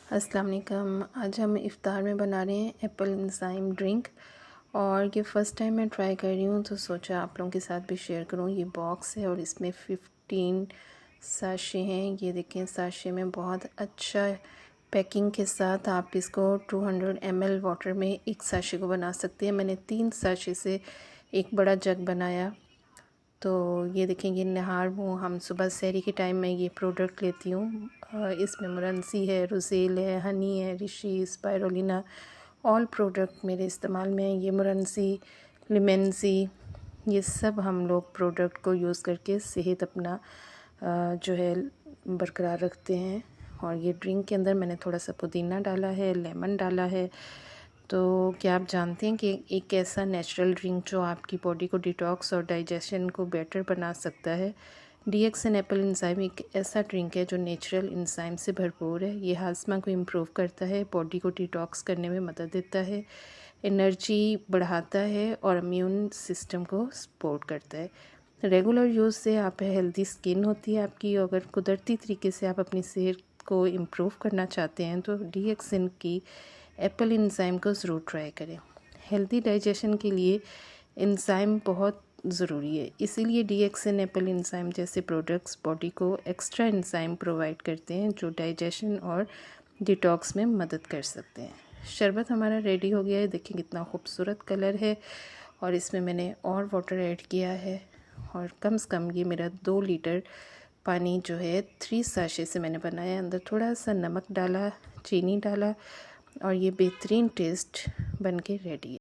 अस्सलाम वालेकुम। आज हम इफ़्तार में बना रहे हैं एप्पल एंजाइम ड्रिंक और ये फ़र्स्ट टाइम मैं ट्राई कर रही हूँ तो सोचा आप लोगों के साथ भी शेयर करूँ। ये बॉक्स है और इसमें 15 साशे हैं। ये देखें, साशे में बहुत अच्छा पैकिंग के साथ आप इसको 200 ml वाटर में एक साशे को बना सकते हैं। मैंने 3 साशे से एक बड़ा जग बनाया। तो ये देखें, ये नहार हूँ, हम सुबह सहरी के टाइम में ये प्रोडक्ट लेती हूँ। इसमें मुरनसी है, रोज़ेल है, हनी है, ऋषि, स्पायरुलिना, ऑल प्रोडक्ट मेरे इस्तेमाल में है। ये मुरनसी, लेमन सी, ये सब हम लोग प्रोडक्ट को यूज़ करके सेहत अपना जो है बरकरार रखते हैं। और ये ड्रिंक के अंदर मैंने थोड़ा सा पुदीना डाला है, लेमन डाला है। तो क्या आप जानते हैं कि एक ऐसा नेचुरल ड्रिंक जो आपकी बॉडी को डिटॉक्स और डाइजेशन को बेटर बना सकता है। DXN एप्पल एंजाइम एक ऐसा ड्रिंक है जो नेचुरल एंजाइम से भरपूर है। ये हाजमा को इम्प्रूव करता है, बॉडी को डिटॉक्स करने में मदद देता है, एनर्जी बढ़ाता है और इम्यून सिस्टम को सपोर्ट करता है। रेगुलर यूज़ से आप हेल्दी स्किन होती है आपकी। अगर कुदरती तरीके से आप अपनी सेहत को इम्प्रूव करना चाहते हैं तो DXN की एप्पल एंजाइम को ज़रूर ट्राई करें। हेल्दी डाइजेशन के लिए एंजाइम बहुत ज़रूरी है, इसीलिए DXN एप्पल एंजाइम जैसे प्रोडक्ट्स बॉडी को एक्स्ट्रा एंजाइम प्रोवाइड करते हैं जो डाइजेशन और डिटॉक्स में मदद कर सकते हैं। शरबत हमारा रेडी हो गया है। देखिए कितना खूबसूरत कलर है और इसमें मैंने और वाटर ऐड किया है और कम से कम ये मेरा 2 लीटर पानी जो है 3 साशे से मैंने बनाया। अंदर थोड़ा सा नमक डाला, चीनी डाला और ये बेहतरीन टेस्ट बन के रेडी है।